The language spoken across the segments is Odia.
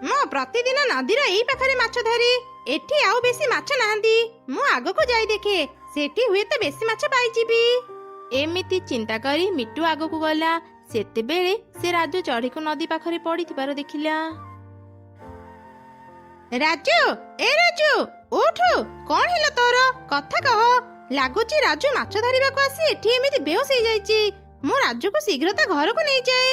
ମୁଁ ପ୍ରତିଦିନ ନଦୀର ଏଇ ପାଖରେ ମାଛ ଧରି। ଏଠି ଆଉ ବେଶୀ ମାଛ ନାହାନ୍ତି। ମୁଁ ଆଗକୁ ଯାଇ ଦେଖେ, ସେଠି ହୁଏତ ବେଶୀ ମାଛ ପାଇଯିବି। ଏମିତି ଚିନ୍ତା କରି ମିଟୁ ଆଗକୁ ଗଲା। ସେତେବେଳେ ସେ ରାଜୁ ଚଢ଼େଇକୁ ନଦୀ ପାଖରେ ପଡ଼ିଥିବାର ଦେଖିଲା। ରାଜୁ, ଏ ରାଜୁ, ଉଠୁ। କଣ ହେଲା ତୋର? କଥା କହ। ଲାଗୁଛି ରାଜୁ ମାଛ ଧରିବାକୁ ଆସି ଏଠି ଏମିତି ବେହୋସ ହେଇଯାଇଛି। ମୁଁ ରାଜୁକୁ ଶୀଘ୍ର ତା ଘରକୁ ନେଇଯାଏ।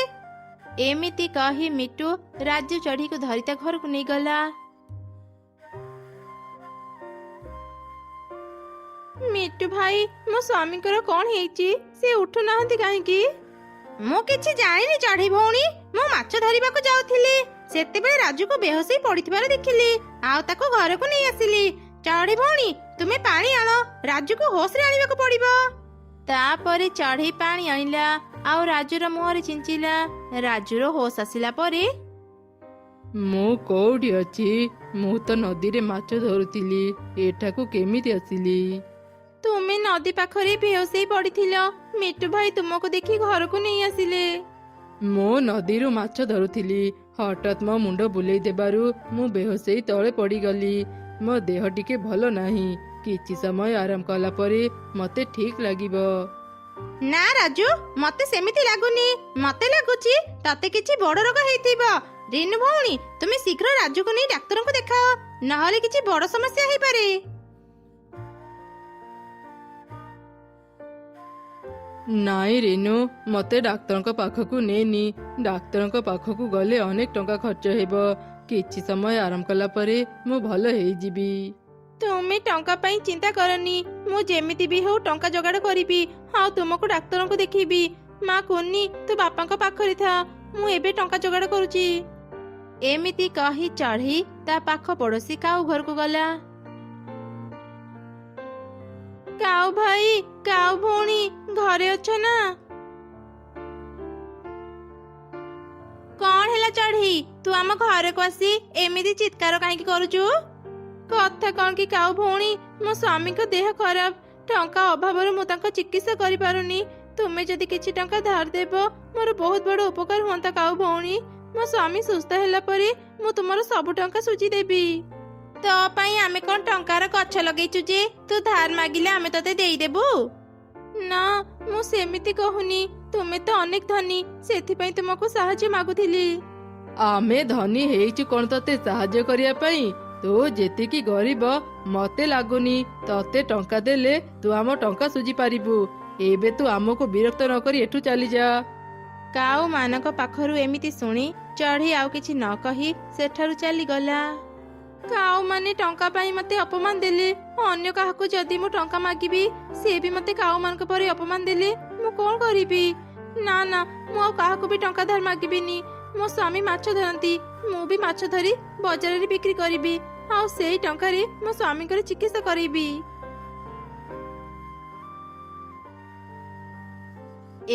ଏମିତି କହି ମିଟୁ ରାଜୁ ଚଢ଼େଇକୁ ଧରି ତା ଘରକୁ ନେଇଗଲା। ମିଟୁ ଭାଇ, ମୋ ସ୍ୱାମୀଙ୍କର କଣ ହେଇଛି? ସେ ଉଠୁନାହାନ୍ତି କାହିଁକି? ମୁଁ କିଛି ଜାଣିନି ଚଢ଼େଇ ଭଉଣୀ। ମୁଁ ମାଛ ଧରିବାକୁ ଯାଉଥିଲି, ସେତେବେଳେ ରାଜୁକୁ ବେହୋସ ହେଇ ପଡ଼ିଥିବାର ଦେଖିଲି, ଆଉ ତାକୁ ଘରକୁ ନେଇ ଆସିଲି। ଚଢ଼େଇ ଭଉଣୀ, ତୁମେ ପାଣି ଆଣ। ରାଜୁକୁ ହୋସରେ ଆଣିବାକୁ ପଡ଼ିବ। ତାପରେ ଚଢ଼େଇ ପାଣି ଆଣିଲା ଆଉ ରାଜୁର ମୁହଁରେ ଛିଞ୍ଚିଲା। ରାଜୁର ହୋସ ଆସିଲା ପରେ, ମୁଁ କୋଉଠି ଅଛି? ମୁଁ ତ ନଦୀରେ ମାଛ ଧରୁଥିଲି, ଏଠାକୁ କେମିତି ଆସିଲି? ତୁମେ ନଦୀ ପାଖରେ ବେହୋସ ହେଇ ପଡ଼ିଥିଲ। ମିଟୁ ଭାଇ ତୁମକୁ ଦେଖି ଘରକୁ ନେଇ ଆସିଲେ। ମୁଁ ନଦୀରୁ ମାଛ ଧରୁଥିଲି, ହଠାତ୍ ମୋ ମୁଣ୍ଡ ବୁଲେଇ ଦେବାରୁ ମୁଁ ବେହୋସ ହେଇ ତଳେ ପଡ଼ିଗଲି। ମୋ ଦେହ ଟିକେ ଭଲ ନାହିଁ। କିଛି ସମୟ ଆରାମ କଲା ପରେ ମତେ ଠିକ ଲାଗିବ। ନା ରାଜୁ, ମତେ ସେମିତି ଲାଗୁନି। ମତେ ଲାଗୁଛି ତତେ କିଛି ବଡ଼ ରୋଗ ହେଇଥିବ। ରିନୁ ଭଉଣୀ, ତୁମେ ଶୀଘ୍ର ରାଜୁକୁ ନେଇ ଡାକ୍ତରଙ୍କୁ ଦେଖାଅ, ନହେଲେ କିଛି ବଡ଼ ସମସ୍ୟା ହେଇପାରେ। ନାଇଁ ରେନୁ, ମତେ ଡାକ୍ତରଙ୍କ ପାଖକୁ ନେନି। ଡାକ୍ତରଙ୍କ ପାଖକୁ ଗଲେ ଅନେକ ଟଙ୍କା ଖର୍ଚ୍ଚ ହେବ। କିଛି ସମୟ ଆରାମ କଲା ପରେ ମୁଁ ଭଲ ହେଇଯିବି। ତୁମେ ଟଙ୍କା ପାଇଁ ଚିନ୍ତା କରନି। ମୁଁ ଯେମିତି ବି ହଉ ଟଙ୍କା ଯୋଗାଡ଼ କରିବି, ଆଉ ତୁମକୁ ଡାକ୍ତରଙ୍କୁ ଦେଖେଇବି। ମା କୁନି, ତୁ ବାପାଙ୍କ ପାଖରେ ଥା, ମୁଁ ଏବେ ଟଙ୍କା ଯୋଗାଡ଼ କରୁଛି। ଏମିତି କହି ଚଢ଼େଇ ତା ପାଖ ପଡ଼ୋଶୀ କାଉ ଘରକୁ ଗଲା। କାଉ ଭାଇ, କାଉ ଭଉଣୀ, ଘରେ ଅଛ ନା? କଣ ହେଲା ଚଢ଼େଇ? ତୁ ଆମ ଘରକୁ ଆସି ଏମିତି ଚିତ୍କାର କାହିଁକି କରୁଛୁ? କଥା କଣ କି କାଉ ଭଉଣୀ, ମୋ ସ୍ୱାମୀଙ୍କ ଦେହ ଖରାପ। ଟଙ୍କା ଅଭାବରୁ ମୁଁ ତାଙ୍କ ଚିକିତ୍ସା କରିପାରୁନି। ତୁମେ ଯଦି କିଛି ଟଙ୍କା ଧାର ଦେବ, ମୋର ବହୁତ ବଡ଼ ଉପକାର ହୁଅନ୍ତା କାଉ ଭଉଣୀ। ମୋ ସ୍ୱାମୀ ସୁସ୍ଥ ହେଲା ପରେ ମୁଁ ତୁମର ସବୁ ଟଙ୍କା ସୁଝିଦେବି। ତୋ ପାଇଁ ଆମେ କଣ ଟଙ୍କାର ଗଛ ଲଗେଇଛୁ ଯେ ତୁ ଧାର ମାଗିଲେ ଆମେ ତତେ ଦେଇଦେବୁ? ନା, ମୁଁ ସେମିତି କହୁନି। ତୁମେ ତ ଅନେକ ଧନୀ, ସେଥିପାଇଁ ତୁମକୁ ସାହାଯ୍ୟ ମାଗୁଥିଲି। ଆମେ ଧନୀ ହେଇଛୁ କଣ ତତେ ସାହାଯ୍ୟ କରିବା ପାଇଁ? ତୁ ଯେତିକି ଗରିବ ମତେ ଲାଗୁନି। ତତେ ଟଙ୍କା ଦେଲେ ତୁ ଆମ ଟଙ୍କା ସୁଝି ପାରିବୁ। ଏବେ ତୁ ଆମକୁ ବିରକ୍ତ ନ କରି ଏଠୁ ଚାଲିଯା। କାଉ ମାନଙ୍କ ପାଖରୁ ଏମିତି ଶୁଣି ଚଢ଼େଇ ଆଉ କିଛି ନ କହି ସେଠାରୁ ଚାଲିଗଲା। କାଉ ମାନେ ଟଙ୍କା ପାଇଁ ମତେ ଅପମାନ ଦେଲେ। ଅନ୍ୟ କାହାକୁ ଯଦି ମୁଁ ଟଙ୍କା ମାଗିବି, ସେ ବି ମତେ କାଉ ମାନଙ୍କ ପରି ଅପମାନ ଦେଲେ ମୁଁ କଣ କରିବି? ନା ନା, ମୁଁ ଆଉ କାହାକୁ ବି ଟଙ୍କା ଧାର ମାଗିବିନି। ମୋ ସ୍ୱାମୀ ମାଛ ଧରନ୍ତି, ମୁଁ ବି ମାଛ ଧରି ବଜାରରେ ବିକ୍ରି କରିବି, ଆଉ ସେଇ ଟଙ୍କାରେ ମୋ ସ୍ୱାମୀଙ୍କର ଚିକିତ୍ସା କରିବି।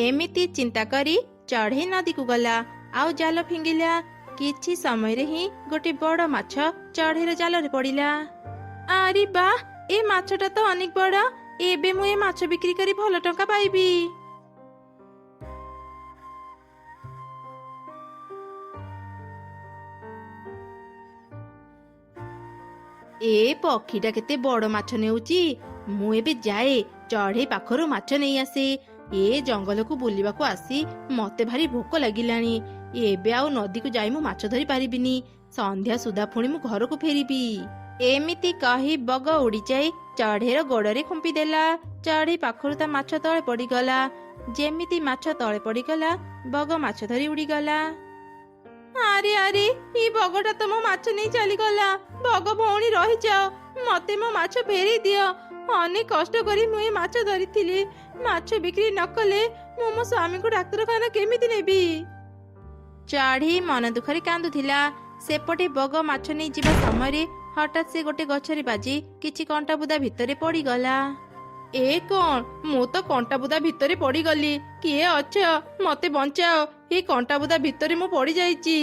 ଏମିତି ଚିନ୍ତା କରି ଚଢ଼େଇ ନଦୀକୁ ଗଲା ଆଉ ଜାଲ ଫିଙ୍ଗିଲା। କିଛି ସମୟରେ ହିଁ ଗୋଟେ ବଡ଼ ମାଛ ଚଢ଼େଇର ଜାଲରେ ପଡ଼ିଲା। ଆରେ ବା, ଏ ମାଛଟା ତ ଅନେକ ବଡ଼। ଏବେ ମୁଁ ଏ ମାଛ ବିକ୍ରି କରି ଭଲ ଟଙ୍କା ପାଇବି। ଏ ପକ୍ଷୀଟା କେତେ ବଡ଼ ମାଛ ନେଉଛି। ମୁଁ ଏବେ ଯାଏ ଚଢ଼େଇ ପାଖରୁ ମାଛ ନେଇ ଆସେ। ଏ ଜଙ୍ଗଲକୁ ବୁଲିବାକୁ ଆସି ମତେ ଭାରି ଭୋକ ଲାଗିଲାଣି। ଏବେ ଆଉ ନଦୀକୁ ଯାଇ ମୁଁ ମାଛ ଧରି ପାରିବିନି। ସନ୍ଧ୍ୟା ସୁଦ୍ଧା ପୁଣି ମୁଁ ଘରକୁ ଫେରିବି। ଏମିତି କହି ବଗ ଉଡ଼ିଯାଇ ଚଢ଼େଇର ଗୋଡ଼ରେ ଖୁମ୍ପି ଦେଲା। ଚଢ଼େଇ ପାଖରୁ ତା ମାଛ ତଳେ ପଡ଼ିଗଲା। ଯେମିତି ମାଛ ତଳେ ପଡ଼ିଗଲା, ବଗ ମାଛ ଧରି ଉଡ଼ିଗଲା। ଆରେ ଆରେ, ଏ ବଗଟା ତ ମୋ ମାଛ ନେଇ ଚାଲିଗଲା। ବଗ ଭଉଣୀ ରହିଯାଅ, ମତେ ମୋ ମାଛ ଫେରେଇ ଦିଅ। ଅନେକ କଷ୍ଟ କରି ମୁଁ ଏ ମାଛ ଧରିଥିଲି। ମାଛ ବିକ୍ରି ନ କଲେ ମୁଁ ମୋ ସ୍ୱାମୀଙ୍କୁ ଡାକ୍ତରଖାନା କେମିତି ନେବି? ଚଢ଼େଇ ମନ ଦୁଃଖରେ କାନ୍ଦୁଥିଲା। ସେପଟେ ବଗ ମାଛ ନେଇ ଯିବା ସମୟରେ ହଠାତ୍ ସେ ଗୋଟେ ଗଛରେ ବାଜି କିଛି କଣ୍ଟା ବୁଦା ଭିତରେ ପଡ଼ିଗଲା। ଏ କଣ? ମୁଁ ତ କଣ୍ଟା ବୁଦା ଭିତରେ ପଡ଼ିଗଲି। କିଏ ଅଛ? ମତେ ବଞ୍ଚାଅ। ଏ କଣ୍ଟା ବୁଦା ଭିତରେ ମୁଁ ପଡ଼ିଯାଇଛି।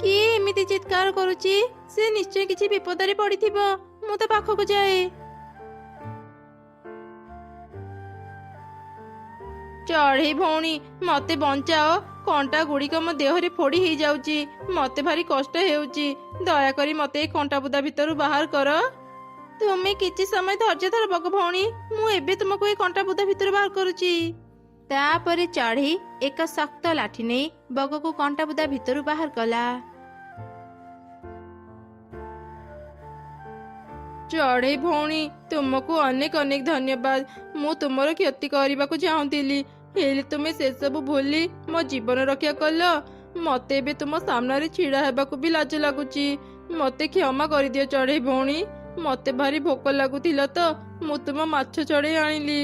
କିଏ ଏମିତି ଚିତ୍କାର କରୁଛି? ସେ ନିଶ୍ଚୟ କିଛି ବିପଦରେ ପଡ଼ିଥିବ। ମୁଁ ତା ପାଖକୁ ଯାଏ। ଚଢ଼େଇ ଭଉଣୀ, ମତେ ବଞ୍ଚାଅ। କଣ୍ଟା ଗୁଡ଼ିକ ମୋ ଦେହରେ ଫୋଡ଼ି ହେଇଯାଉଛି। ମତେ ଭାରି କଷ୍ଟ ହେଉଛି। ଦୟାକରି ମତେ ଏଇ କଣ୍ଟା ବୁଦା ଭିତରୁ ବାହାର କର। ତୁମେ କିଛି ସମୟ ଧୈର୍ଯ୍ୟ ଧର ବଗ ଭଉଣୀ, ମୁଁ ଏବେ ତୁମକୁ ଏଇ କଣ୍ଟା ବୁଦା ଭିତରୁ ବାହାର କରୁଛି। ତାପରେ ଚଢ଼େଇ ଏକ ଶକ୍ତ ଲାଠି ନେଇ ବଗକୁ କଣ୍ଟା ବୁଦା ଭିତରୁ ବାହାର କଲା। ଚଢ଼େଇ ଭଉଣୀ, ତୁମକୁ ଅନେକ ଅନେକ ଧନ୍ୟବାଦ। ମୁଁ ତୁମର କ୍ଷତି କରିବାକୁ ଚାହୁଁଥିଲି, ହେଲେ ତୁମେ ସେସବୁ ଭୁଲି ମୋ ଜୀବନ ରକ୍ଷା କଲ। ମତେ ଏବେ ତୁମ ସାମ୍ନାରେ ଛିଡ଼ା ହେବାକୁ ବି ଲାଜ ଲାଗୁଛି। ମତେ କ୍ଷମା କରିଦିଅ ଚଢ଼େଇ ଭଉଣୀ। ମତେ ଭାରି ଭୋକ ଲାଗୁଥିଲା ତ ମୁଁ ତୁମ ମାଛ ଚଢ଼େଇ ଆଣିଲି।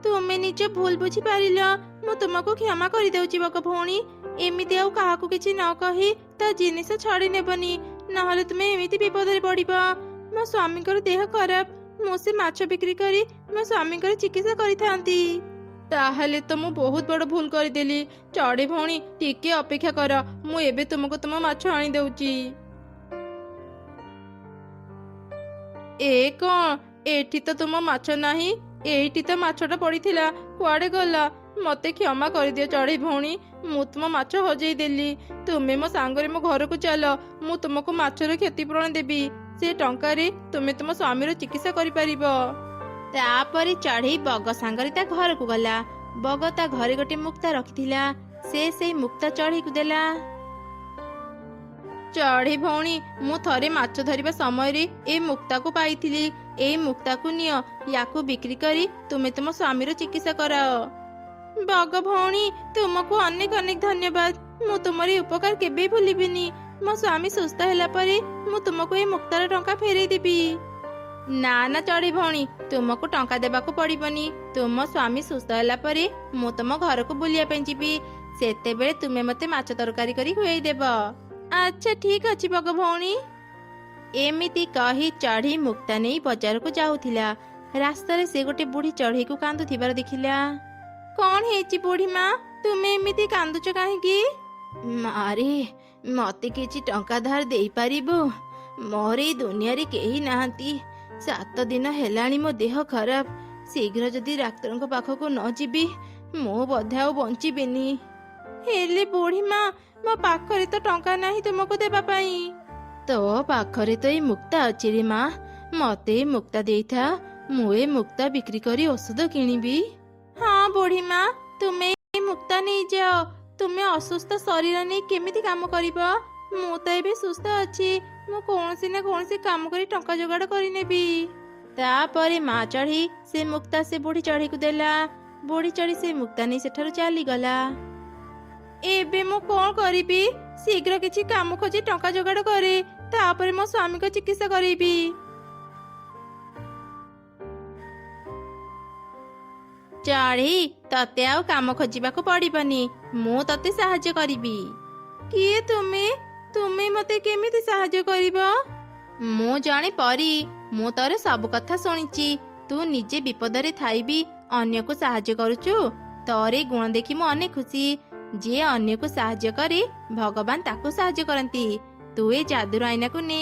ତୁମେ ନିଜ ଭୁଲ ବୁଝିପାରିଲ। ମୁଁ ତୁମକୁ କ୍ଷମା କରିଦେଉଛି ବଗ ଭଉଣୀ। ଏମିତି ଆଉ କାହାକୁ କିଛି ନ କହି ତା ଜିନିଷ ଛଡ଼େଇ ନେବନି, ନହେଲେ ତୁମେ ଏମିତି ବିପଦରେ ପଡ଼ିବ। ମୋ ସ୍ୱାମୀଙ୍କର ଦେହ ଖରାପ, ମୁଁ ସେ ମାଛ ବିକ୍ରି କରି ମୋ ସ୍ୱାମୀଙ୍କର ଚିକିତ୍ସା କରିଥାନ୍ତି। ତାହେଲେ ତ ମୁଁ ବହୁତ ବଡ଼ ଭୁଲ କରିଦେଲି। ଚଢ଼େଇ ଭଉଣୀ ଟିକେ ଅପେକ୍ଷା କର, ମୁଁ ଏବେ ତୁମକୁ ତୁମ ମାଛ ଆଣିଦେଉଛି। ଏ କଣ, ଏଠି ତ ତୁମ ମାଛ ନାହିଁ। ଏଇଠି ତ ମାଛଟା ପଡ଼ିଥିଲା, କୁଆଡ଼େ ଗଲା? ମତେ କ୍ଷମା କରିଦିଅ ଚଢ଼େଇ ଭଉଣୀ, ମୁଁ ତୁମ ମାଛ ହଜେଇ ଦେଲି। ତୁମେ ମୋ ସାଙ୍ଗରେ ମୋ ଘରକୁ ଚାଲ, ମୁଁ ତୁମକୁ ମାଛର କ୍ଷତିପୂରଣ ଦେବି। ସେ ଟଙ୍କାରେ ତୁମେ ତୁମ ସ୍ୱାମୀର ଚିକିତ୍ସା କରିପାରିବ। ତାପରେ ଚଢ଼େଇ ବଗ ସାଙ୍ଗରେ ତା ଘରକୁ ଗଲା। ବଗ ତା ଘରେ ଗୋଟେ ମୁକ୍ତା ରଖିଥିଲା, ସେ ସେଇ ମୁକ୍ତା ଚଢ଼େଇକୁ ଦେଲା। ଚଢ଼େଇ ଭଉଣୀ, ମୁଁ ଥରେ ମାଛ ଧରିବା ସମୟରେ ଏଇ ମୁକ୍ତାକୁ ପାଇଥିଲି। ଏଇ ମୁକ୍ତାକୁ ନିଅ, ୟାକୁ ବିକ୍ରି କରି ତୁମେ ତୁମ ସ୍ୱାମୀର ଚିକିତ୍ସା କରାଅ। ବଗ ଭଉଣୀ, ତୁମକୁ ଅନେକ ଅନେକ ଧନ୍ୟବାଦ। ମୁଁ ତୁମର ଏ ଉପକାର କେବେ ଭୁଲିବିନି। ମୋ ସ୍ୱାମୀ ସୁସ୍ଥ ହେଲା ପରେ ମୁଁ ତୁମକୁ ଏ ମୁକ୍ତାର ଟଙ୍କା ଫେରେଇ ଦେବି। ନା ନା ଚଢ଼େଇ ଭଉଣୀ, ତୁମକୁ ଟଙ୍କା ଦେବାକୁ ପଡ଼ିବନି। ତୁମ ସ୍ୱାମୀ ସୁସ୍ଥ ହେଲା ପରେ ମୁଁ ତୁମ ଘରକୁ ବୁଲିବା ପାଇଁ ଯିବି। ସେତେବେଳେ ତୁମେ ମତେ ମାଛ ତରକାରୀ କରି ଖୁଆଇ ଦେବ। ଆଚ୍ଛା ଠିକ ଅଛି ବଗ ଭଉଣୀ। ଏମିତି କହି ଚଢ଼େଇ ମୁକ୍ତା ନେଇ ବଜାରକୁ ଯାଉଥିଲା। ରାସ୍ତାରେ ସେ ଗୋଟେ ବୁଢ଼ୀ ଚଢ଼େଇକୁ କାନ୍ଦୁଥିବାର ଦେଖିଲା। କଣ ହେଇଛି ବୁଢ଼ୀ ମା, ତୁମେ ଏମିତି କାନ୍ଦୁଛ କାହିଁକି? ମାରେ, ମତେ କିଛି ଟଙ୍କା ଧାର ଦେଇପାରିବୁ? ମୋର ଏଇ ଦୁନିଆରେ କେହି ନାହାନ୍ତି। 7 ଦିନ ହେଲାଣି ମୋ ଦେହ ଖରାପ। ଶୀଘ୍ର ଯଦି ଡାକ୍ତରଙ୍କ ପାଖକୁ ନ ଯିବି ମୁଁ ବୋଧେ ଆଉ ବଞ୍ଚିବିନି। ହେଲେ ବୁଢ଼ୀ ମା, ମୋ ପାଖରେ ତ ଟଙ୍କା ନାହିଁ ତୁମକୁ ଦେବା ପାଇଁ। ତୋ ପାଖରେ ତ ଏଇ ମୁକ୍ତା ଅଛି ରେ ମା, ମତେ ଏଇ ମୁକ୍ତା ଦେଇଥା। ମୁଁ ଏ ମୁକ୍ତା ବିକ୍ରି କରି ଔଷଧ କିଣିବି। ହଁ ବୁଢ଼ୀ ମା, ତୁମେ ଏଇ ମୁକ୍ତା ନେଇଯାଅ। ତୁମେ ଅସୁସ୍ଥ ଶରୀର ନେଇ କେମିତି କାମ କରିବ? ମୁଁ ତ ଏବେ ସୁସ୍ଥ ଅଛି। ମୁଁ କୌଣସି ନା କୌଣସି କାମ କରି ଟଙ୍କା ଯୋଗାଡ଼ କରିନେବି। ତାପରେ ମା ଚଢ଼େଇ ସେ ମୁକ୍ତା ସେ ବୁଢ଼ୀ ଚଢ଼େଇକୁ ଦେଲା। ବୁଢ଼ୀ ଚଢ଼େଇ ସେ ମୁକ୍ତା ନେଇ ସେଠାରୁ ଚାଲିଗଲା। ଏବେ ମୁଁ କଣ କରିବି? ଶୀଘ୍ର କିଛି କାମ ଖୋଜି ଟଙ୍କା ଯୋଗାଡ଼ କରେ, ତାପରେ ମୋ ସ୍ୱାମୀଙ୍କ ଚିକିତ୍ସା କରେଇବି। ଚଢ଼େଇ, ତତେ ଆଉ କାମ ଖୋଜିବାକୁ ପଡ଼ିବନି, ମୁଁ ତତେ ସାହାଯ୍ୟ କରିବି। କିଏ ତୁମେ? ତୁମେ ମତେ କେମିତି ସାହାଯ୍ୟ କରିବ? ମୁଁ ଜଣେ ପରୀ। ମୁଁ ତୋର ସବୁ କଥା ଶୁଣିଛି। ତୁ ନିଜେ ବିପଦରେ ଥାଇ ବି ଅନ୍ୟକୁ ସାହାଯ୍ୟ କରୁଛୁ। ତୋର ଏ ଗୁଣ ଦେଖି ମୁଁ ଅନେକ ଖୁସି। ଯିଏ ଅନ୍ୟକୁ ସାହାଯ୍ୟ କରେ ଭଗବାନ ତାକୁ ସାହାଯ୍ୟ କରନ୍ତି। ତୁ ଏ ଯାଦୁର ଆଇନାକୁ ନେ।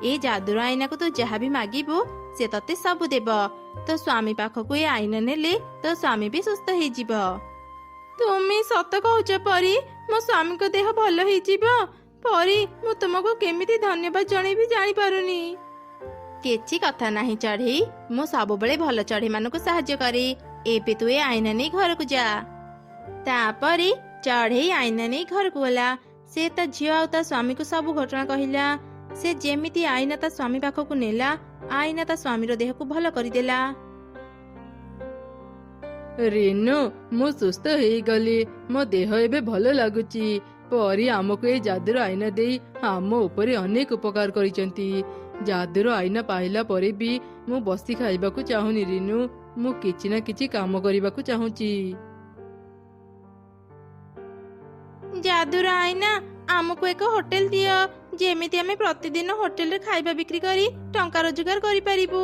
ଏ ଯାଦୁର ଆଇନାକୁ ତୁ ଯାହା ବି ମାଗିବୁ ସେ ତତେ ସବୁ ଦେବ। ତୋ ସ୍ୱାମୀ ପାଖକୁ ଏ ଆଇନା ନେଲେ ତୋ ସ୍ୱାମୀ ବି ସୁସ୍ଥ ହେଇଯିବ। ତୁମେ ସତ କହୁଛ ପରୀ? ମୋ ସ୍ୱାମୀଙ୍କ ଦେହ ଭଲ ହେଇଯିବ? ପରୀ, ମୁଁ ତୁମକୁ କେମିତି ଧନ୍ୟବାଦ ଜଣେଇବି ଜାଣିପାରୁନି। କିଛି କଥା ନାହିଁ ଚଢ଼େଇ, ମୁଁ ସବୁବେଳେ ଭଲ ଚଢ଼େଇମାନଙ୍କୁ ସାହାଯ୍ୟ କରେ। ଏବେ ତୁ ଏ ଆଇନା ନେଇ ଘରକୁ ଯା। ତାପରେ ଚଢ଼େଇ ଆଇନା ନେଇ ଘରକୁ ଗଲା। ସେ ତା ଝିଅ ଆଉ ତା ସ୍ୱାମୀକୁ ସବୁ ଘଟଣା କହିଲା। ସେ ଯେମିତି ଆଇନା ତା ସ୍ୱାମୀ ପାଖକୁ ନେଲା, ଆଇନା ତା ସ୍ୱାମୀର ଦେହକୁ ଭଲ କରିଦେଲା। ରେନୁ, ମୁଁ ସୁସ୍ଥ ହେଇଗଲି। ମୋ ଦେହ ଏବେ ଭଲ ଲାଗୁଛି। ପରୀ ଆମକୁ ଏଇ ଯାଦୁର ଆଇନା ଦେଇ ଆମ ଉପରେ ଅନେକ ଉପକାର କରିଛନ୍ତି। ଯାଦୁର ଆଇନା ପାଇଲା ପରେ ବି ମୁଁ ବସି ଖାଇବାକୁ ଚାହୁଁନି ରିନୁ। ମୁଁ କିଛି ନା କିଛି କାମ କରିବାକୁ ଚାହୁଁଛି। ଯାଦୁର ଆଇନା, ଆମକୁ ଏକ ହୋଟେଲ ଦିଅ, ଯେମିତି ଆମେ ପ୍ରତିଦିନ ହୋଟେଲରେ ଖାଇବା ବିକ୍ରି କରି ଟଙ୍କା ରୋଜଗାର କରିପାରିବୁ।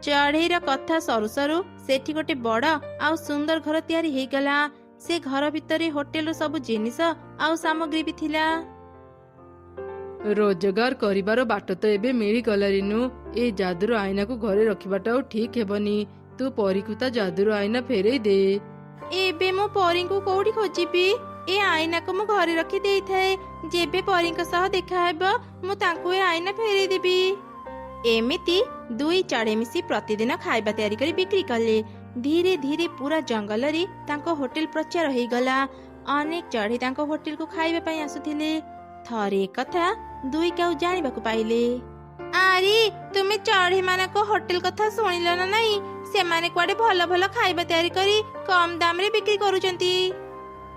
ଚଢ଼େଇର କଥା ସରୁ ସରୁ ସେଠି ଗୋଟେ ବଡ଼ ଆଉ ସୁନ୍ଦର ଘର ତିଆରି ହେଇଗଲା। ସେ ଘର ଭିତରେ ହୋଟେଲର ସବୁ ଜିନିଷ ଆଉ ସାମଗ୍ରୀ ବି ଥିଲା। ରୋଜଗାର କରିବାର ବାଟ ତ ଏବେ ମିଳିଗଲା ରିନୁ। ଏଇ ଯାଦୁର ଆଇନାକୁ ଘରେ ରଖିବାଟା ଆଉ ଠିକ ହେବନି। ତୁ ପରୀକୁ ତା ଯାଦୁର ଆଇନା ଫେରେଇ ଦେ। ଏବେ ମୁଁ ପରୀଙ୍କୁ କୋଉଠି ଖୋଜିବି? ଏ ଆଇନାକୁ ମୁଁ ଘରେ ରଖି ଦେଇଥାଏ। ଯେବେ ପରୀଙ୍କ ସହ ଦେଖାହେବ ମୁଁ ତାଙ୍କୁ ଏ ଆଇନା ଫେରେଇ ଦେବି। ଏମିତି ଦୁଇ ଚଢ଼େଇ ମିଶି ପ୍ରତିଦିନ ଖାଇବା ତିଆରି କରି ବିକ୍ରି କଲେ। ଧୀରେ ଧୀରେ ପୁରା ଜଙ୍ଗଲରେ ତାଙ୍କ ହୋଟେଲ ପ୍ରଚାର ହେଇଗଲା। ଅନେକ ଚଢ଼େଇ ତାଙ୍କ ହୋଟେଲକୁ ଖାଇବା ପାଇଁ ଆସୁଥିଲେ। ଥରେ କଥା ଦୁଇ କାଉ ଜାଣିବାକୁ ପାଇଲେ। ଆରେ ତୁମେ ଚଢ଼େଇ ମାନଙ୍କ ହୋଟେଲ କଥା ଶୁଣିଲ ନା ନାଇଁ? ସେମାନେ କୁଆଡେ ଭଲ ଭଲ ଖାଇବା ତିଆରି କରି କମ ଦାମରେ ବିକ୍ରି କରୁଛନ୍ତି।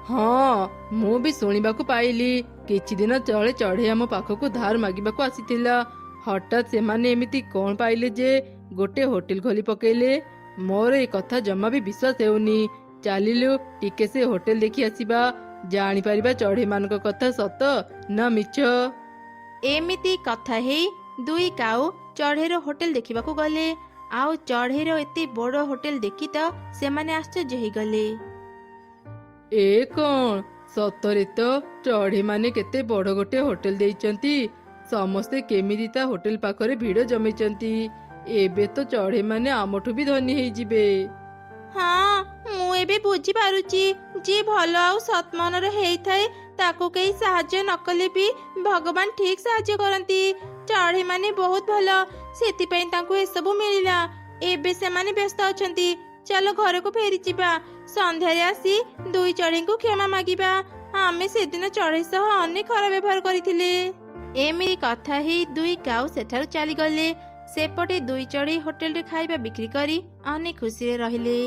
ହଁ, ମୁଁ ବି ଶୁଣିବାକୁ ପାଇଲି। କିଛି ଦିନ ତଳେ ଚଢ଼େଇ ଆମ ପାଖକୁ ଧାର ମାଗିବାକୁ ଆସିଥିଲା। ହଠାତ୍ ସେମାନେ ଏମିତି କଣ ପାଇଲେ ଯେ ଗୋଟେ ହୋଟେଲ ଖୋଲି ପକେଇଲେ? ମୋର ଏ କଥା ଜମା ବି ବିଶ୍ୱାସ ହେଉନି। ଚାଲିଲୁ ଟିକେ ସେ ହୋଟେଲ ଦେଖି ଆସିବା, ଜାଣିପାରିବା ଚଢ଼େଇ ମାନଙ୍କ କଥା ସତ ନା ମିଛ। ଏମିତି କଥା ହେଇ ଦୁଇ କାଉ ଚଢ଼େଇର ହୋଟେଲ ଦେଖିବାକୁ ଗଲେ। ଆଉ ଚଢ଼େଇର ଏତେ ବଡ଼ ହୋଟେଲ ଦେଖି ତ ସେମାନେ ଆଶ୍ଚର୍ଯ୍ୟ ହେଇଗଲେ। ଏ କଣ, ସତରେ ତ ଚଢ଼େଇ ମାନେ କେତେ ବଡ଼ ଗୋଟେ ହୋଟେଲ ଦେଇଛନ୍ତି। ସମସ୍ତେ କେମିତି ତା ହୋଟେଲ ପାଖରେ ଭିଡ଼ ଜମେଇଛନ୍ତି। ଏବେ ତ ଚଢ଼େଇ ମାନେ ଆମଠୁ ବି ଧନୀ ହେଇଯିବେ। ହଁ, ମୁଁ ଏବେ ବୁଝିପାରୁଛି, ଯିଏ ଭଲ ଆଉ ସତ୍ମନର ହେଇଥାଏ ତାକୁ କେହି ସାହାଯ୍ୟ ନ କଲେ ବି ଭଗବାନ ଠିକ ସାହାଯ୍ୟ କରନ୍ତି। ଚଢ଼େଇ ମାନେ ବହୁତ ଭଲ, ସେଥିପାଇଁ ତାଙ୍କୁ ଏସବୁ ମିଳିଲା। ଏବେ ସେମାନେ ବ୍ୟସ୍ତ ଅଛନ୍ତି। ଚାଲ ଘରକୁ ଫେରିଯିବା। ସନ୍ଧ୍ୟାରେ ଆସି ଦୁଇ ଚଢ଼େଇଙ୍କୁ କ୍ଷମା ମାଗିବା। ଆମେ ସେଦିନ ଚଢ଼େଇ ସହ ଅନେକ ଖରାପ ବ୍ୟବହାର କରିଥିଲେ। ଏମିତି କଥା ହେଇ ଦୁଇ କାଉ ସେଠାରୁ ଚାଲିଗଲେ। ସେପଟେ ଦୁଇ ଚଢ଼େଇ ହୋଟେଲରେ ଖାଇବା ବିକ୍ରି କରି ଅନେକ ଖୁସିରେ ରହିଲେ।